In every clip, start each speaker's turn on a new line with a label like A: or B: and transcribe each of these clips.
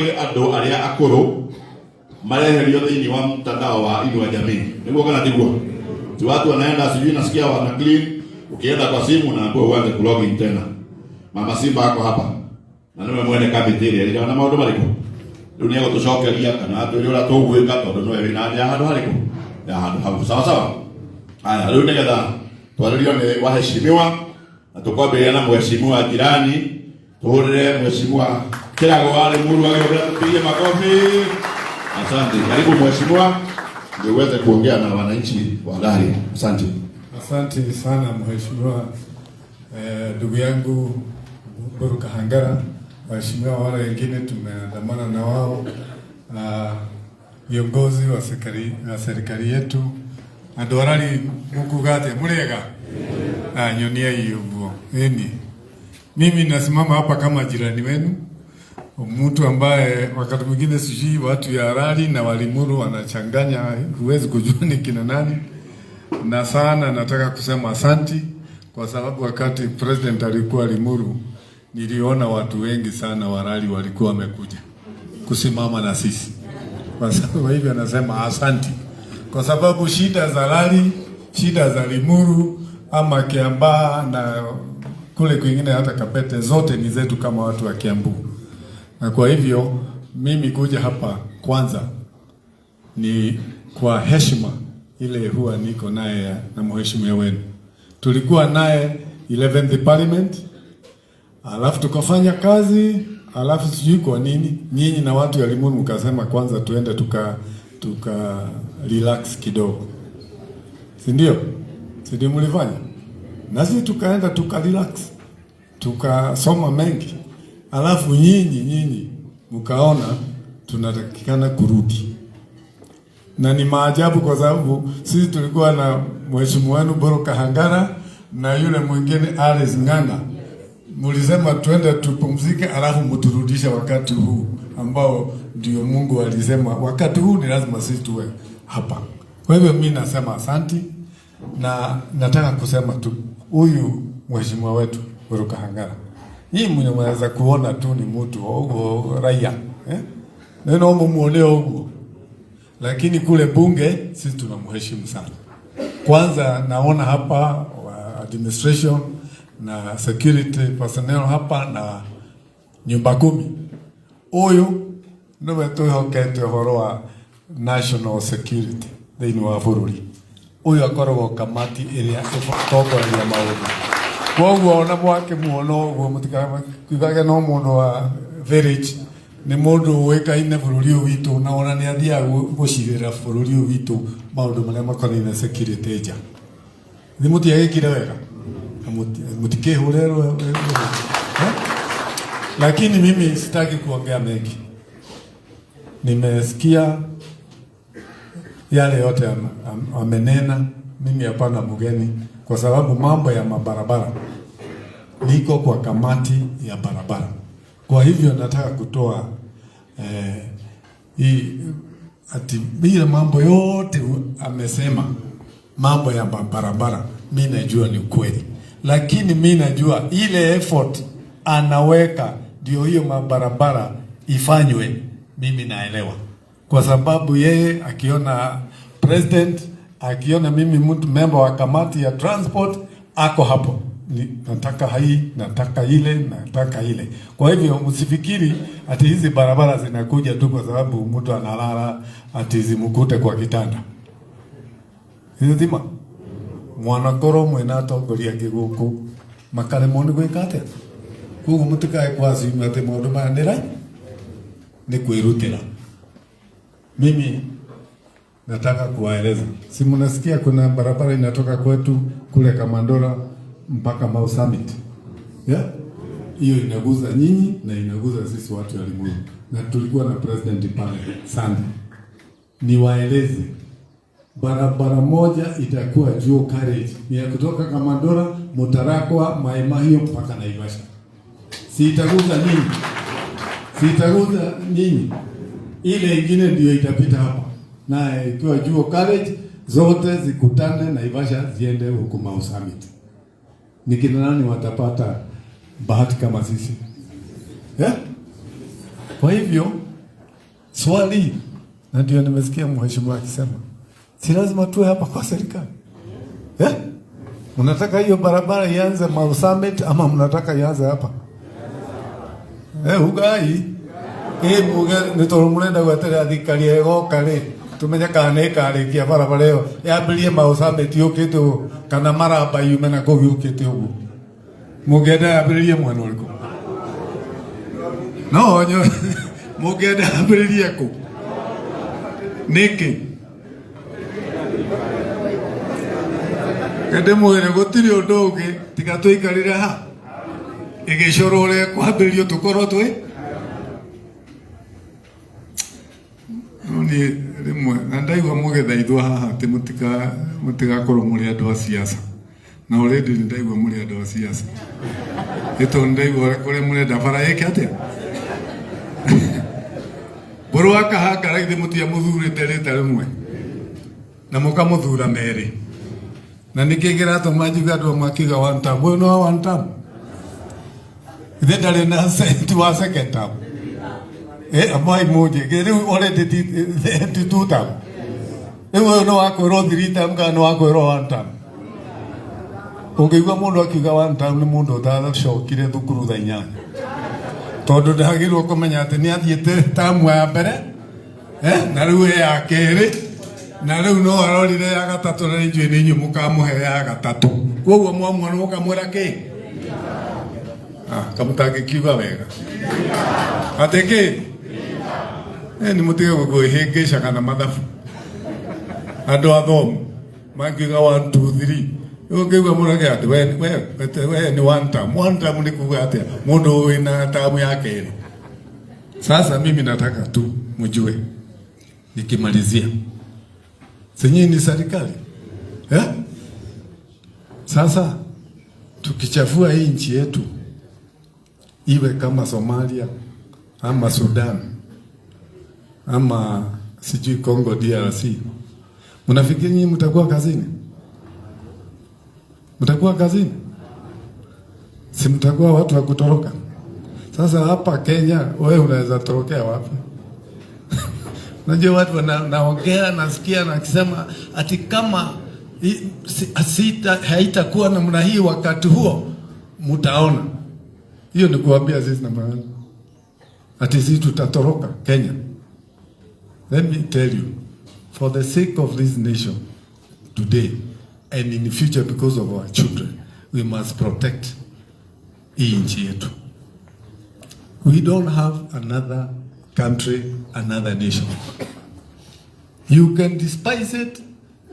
A: Andũ arĩa akũrũ mareherio thĩinĩ wa mtandao wa Inua Jamii. Niguo kana tiguo? Si watu wanaenda sijui nasikia wana clean, ukienda kwa simu na hapo uanze kulogin tena. Mama Simba ako hapa. Na niwe mwene kabitiri ile na maundu mariko. Dunia gutucokeria kana atu ira tugwika tondu no wina ya handu hariko. Ya handu hapo sawa sawa. Haya, leo nigetha twaririo ni waheshimiwa na tukwambia na mheshimiwa jirani tuhurire mheshimiwa Kirago wale Muru wale tupige makofi. Asante. Karibu mheshimiwa ndio uweze kuongea na wananchi wa Gari. Asante.
B: Asante sana mheshimiwa ndugu yangu Buru Kahangara, waheshimiwa wale wengine tumeandamana na wao, viongozi wa serikali yetu, adorali mukugate murega nyonia hiyo. Mimi nasimama hapa kama jirani wenu, mtu ambaye wakati mwingine sijui watu ya Rari na Walimuru wanachanganya, huwezi kujua ni kina nani. Na sana nataka kusema asanti kwa sababu wakati president alikuwa Limuru niliona watu wengi sana wa Rari walikuwa wamekuja kusimama na sisi. Kwa sababu hivyo nasema asanti kwa sababu shida za Rari, shida za Limuru ama Kiambaa na kule kwingine hata Kapete zote ni zetu kama watu wa Kiambu. Na kwa hivyo mimi kuja hapa kwanza ni kwa heshima ile huwa niko naye na mheshimiwa wenu. Tulikuwa naye 11th parliament, alafu tukafanya kazi, alafu sijui kwa nini nyinyi na watu ya Limuru mkasema kwanza tuende tuka relax kidogo. Si ndio? Si ndio mlifanya? Nasi tukaenda tuka relax. Tukasoma mengi. Alafu nyinyi mkaona tunatakikana kurudi. Na ni maajabu kwa sababu sisi tulikuwa na mheshimiwa wenu Buru Kahangara na yule mwingine Alice Ng'ang'a. Mlisema tuende tupumzike alafu mturudishe wakati huu ambao ndio Mungu alisema wakati huu ni lazima sisi tuwe hapa. Kwa hivyo mimi nasema asanti na nataka kusema tu huyu mheshimiwa wetu Buru Kahangara, hii mnaweza kuona tu ni mtu wa raia, neno muone huko, lakini kule bunge sisi tunamheshimu sana. Kwanza naona hapa administration na security personnel hapa na nyumba 10. Huyu ndio tuhokete horo wa national security thĩinĩ wa bũrũri. Huyu akoragwo kamati ĩrĩa ĩtongoragia maũndũ. Koguo na mwake muono uguo mutikage no mundu wa village ni mundu wikaine bururi witu na ona ni athia gucirira bururi witu maundu maria makonine security nja. Ni mutiagikire wega mutikehurerwo lakini mimi sitaki kuongea mengi. Nimesikia yale yote amenena, mimi hapana mgeni kwa sababu mambo ya mabarabara niko kwa kamati ya barabara. Kwa hivyo nataka kutoa bila mambo yote amesema mambo ya barabara mimi najua ni ukweli, lakini mimi najua ile effort anaweka ndio hiyo mabarabara ifanywe. Mimi naelewa kwa sababu yeye akiona president, akiona mimi mtu member wa kamati ya transport ako hapo, nataka hii, nataka ile, nataka ile. Kwa hivyo msifikiri ati hizi barabara zinakuja tu kwa sababu mtu analala ati zimukute kwa kitanda. Hizo zima mwana koro mwena atongoria giguku makale moni gwikate kugu mutikae kwasi mate maundu manira ni kwirutira. Mimi nataka kuwaeleza. Si mnasikia kuna barabara inatoka kwetu kule Kamandora mpaka Mau Summit. Hiyo inaguza nyinyi na inaguza sisi watu wa Limuru. Na tulikuwa na president pale sana. Niwaeleze. Barabara moja itakuwa Dual Carriage. Ni ya kutoka Kamandora, Mutarakwa, Mai Mahiu mpaka Naivasha. Si itaguza nyinyi. Si itaguza nyinyi. Ile ingine ndio itapita hapa. Na ikiwa Dual Carriage zote zikutane Naivasha ziende huko Mau Summit. Ni kina nani watapata bahati kama sisi? Kwa hivyo Swali, na ndio nimesikia mheshimiwa akisema si lazima tuwe hapa kwa serikali. Mnataka hiyo barabara ianze Mau Summit ama mnataka ianze hapa? Ugai. Muga nitorumurenda gwatera thikari ego kare. Tumenya kana kare kia barabara yo. Yambirie Mau Summit yukite kana maraba yume na ko yukite ugu. Mugenda yambirie mwana uriko. No nyo. Mugenda yambirie ku. Niki. Kende mwere gutiri undu ungi tiga tuikarire ha igicurure kwambirio tukorwo twi ni rimwe na ndaigua mugethaithwa haha ati mutigakorwo muri andu a siasa na already ndaigua muri andu a siasa ito ndaigua kuri murenda bara yake atia buru akahanga raithi mutia muthurite rita rimwe na mukamuthura meri na nikigira to majuga ndo makiga one time we no one time ndale na senti wa second time amai moje gere already the two time we no akoro three time ga no akoro one time ungigwa mundu akiga one time ni mundu uthatha shokire thukuru tha 8 tondu ndagirwo kumenya ati ni athiete tamu ya mbere na riu ya keri na riu no arorire ya gatatu na inju ni nyu mukamuhe ya gatatu koguo mwamwana mukamwira ki kamutake kiuga wega ateke ni mutige guhigisha kana mathabu andu athomu mangiuga 1 2 3 ungigwa murage ati we ni one time ni kuga ati mundu wina tamu yake. Sasa mimi nataka tu mjue nikimalizia senye ni serikali sasa tukichafua hii nchi yetu iwe kama Somalia ama Sudan ama sijui Congo DRC, mnafikiri nyinyi mtakuwa kazini? Mtakuwa kazini? Si mtakuwa watu wa kutoroka? Sasa hapa Kenya wewe unaweza torokea wapi? Najua watu wanaongea nasikia na akisema ati kama haitakuwa namna hii wakati huo mtaona. Hiyo ni kuambia sisi na maana ati sisi tutatoroka Kenya. Let me tell you, for the sake of this nation today and in the future because of our children, we must protect hii nchi yetu. We don't have another country, another nation. You can despise it.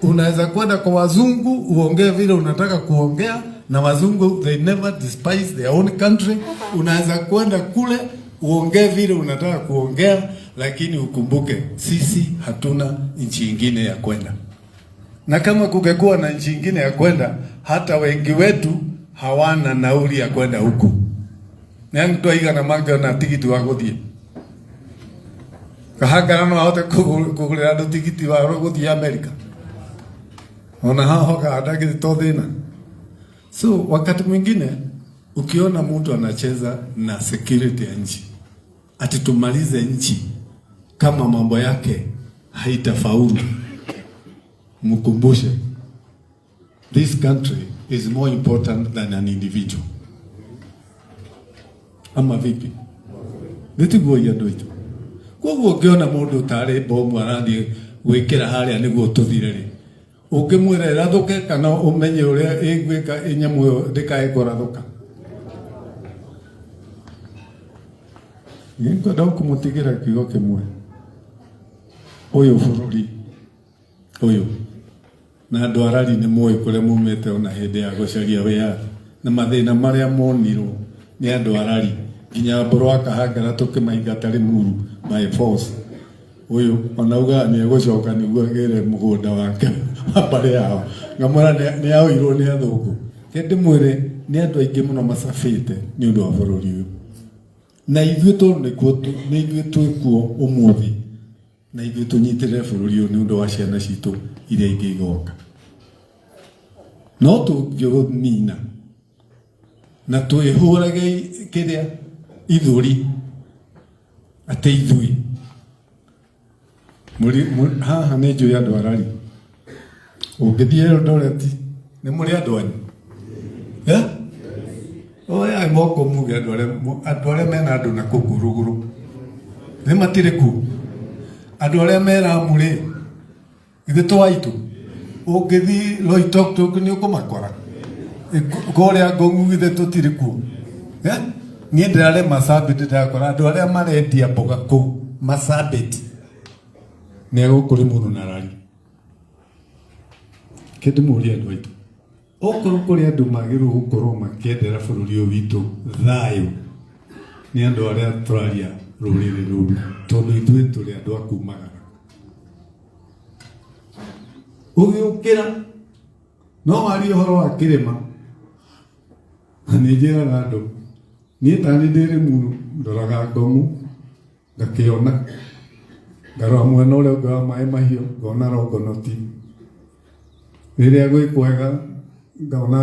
B: Unaweza kwenda kwa wazungu uongee vile unataka kuongea, na wazungu they never despise their own country. Unaweza kwenda kule uongee vile unataka kuongea, lakini ukumbuke sisi hatuna nchi nyingine ya kwenda. Na kama kungekuwa na nchi nyingine ya kwenda, hata wengi wetu hawana nauli ya kwenda huku. Na mtu aigana manga na tikiti wa guthie. Kahagara no ahote kugurira andu tikiti wa guthie America. Ona hoga adagi to thina. So wakati mwingine ukiona mtu anacheza na security ya nchi, ati tumalize nchi kama mambo yake haitafaulu, mkumbushe this country is more important than an individual. Ama vipi? Nitiguo ya ndoito. Koguo ngiona mundu tari bomu arathie gwikira haria niguo tuthire ri. Ukimwira irathuke kana umenye uria igwika inyamu yo ndikae kurathuka. Niko ndau kumutigira kigo kimwe. Uyu bururi. Uyu. Na andu arari ni moyo kuria mumete ona hindi ya gucaria wia na mathina maria monirwo ni andu arari nginya mburu akahangara tukimaingata rimuru by force. Uyu onauga ni egucoka niguo gire mugunda wake pare yao ngamora ni aoirwo ni athungu kende mwire ni andu aingi muno macafite ni undu wa bururi uyu na ithuĩ tu ni ithuĩ twikuo umuthi na ithuĩ tunyitirire bururi uyu ni undu wa ciana citu iria ingi igoka no tungĩũnina na twĩhũrage kiria ithuri ate ithuĩ haha nĩ njũĩ andũ arari ũngĩthiĩ Eldoret nĩ mũrĩ andũ anyu oya moko muge andũ arĩa mena andũ na kũu rũgũrũ nĩ matirĩ kuo andũ arĩa mera mũrĩ ithe twaitũ ũngĩthiĩ Loitoktok nĩ ũkũmakora kũrĩa Ngong'u ithe tũtirĩ kuo niĩ ndĩrarĩ Marsabit ndĩrakora andũ arĩa marendia mboga kũu Marsabit nĩ egũkũrĩ mũno na rari kĩndũ mũria andũ aitũ okorwo kũrĩ andũ magĩrĩirwo gũkorwo makĩendera bũrũri ũyũ witũ thayũ nĩ andũ arĩa tũraria rũrĩrĩ rũrũ tondũ ithuĩ tũrĩ andũ a kumagara ũgĩũkĩra no warie ũhoro wa kĩrĩma na nĩ njĩraga andũ niĩ tani ndĩrĩ mũno ndoraga Ngong'u ngakĩona ngarora mwena ũrĩa ũngĩ wa maĩ mahiũ ngona Longonot rĩrĩa gwĩ kwega ngona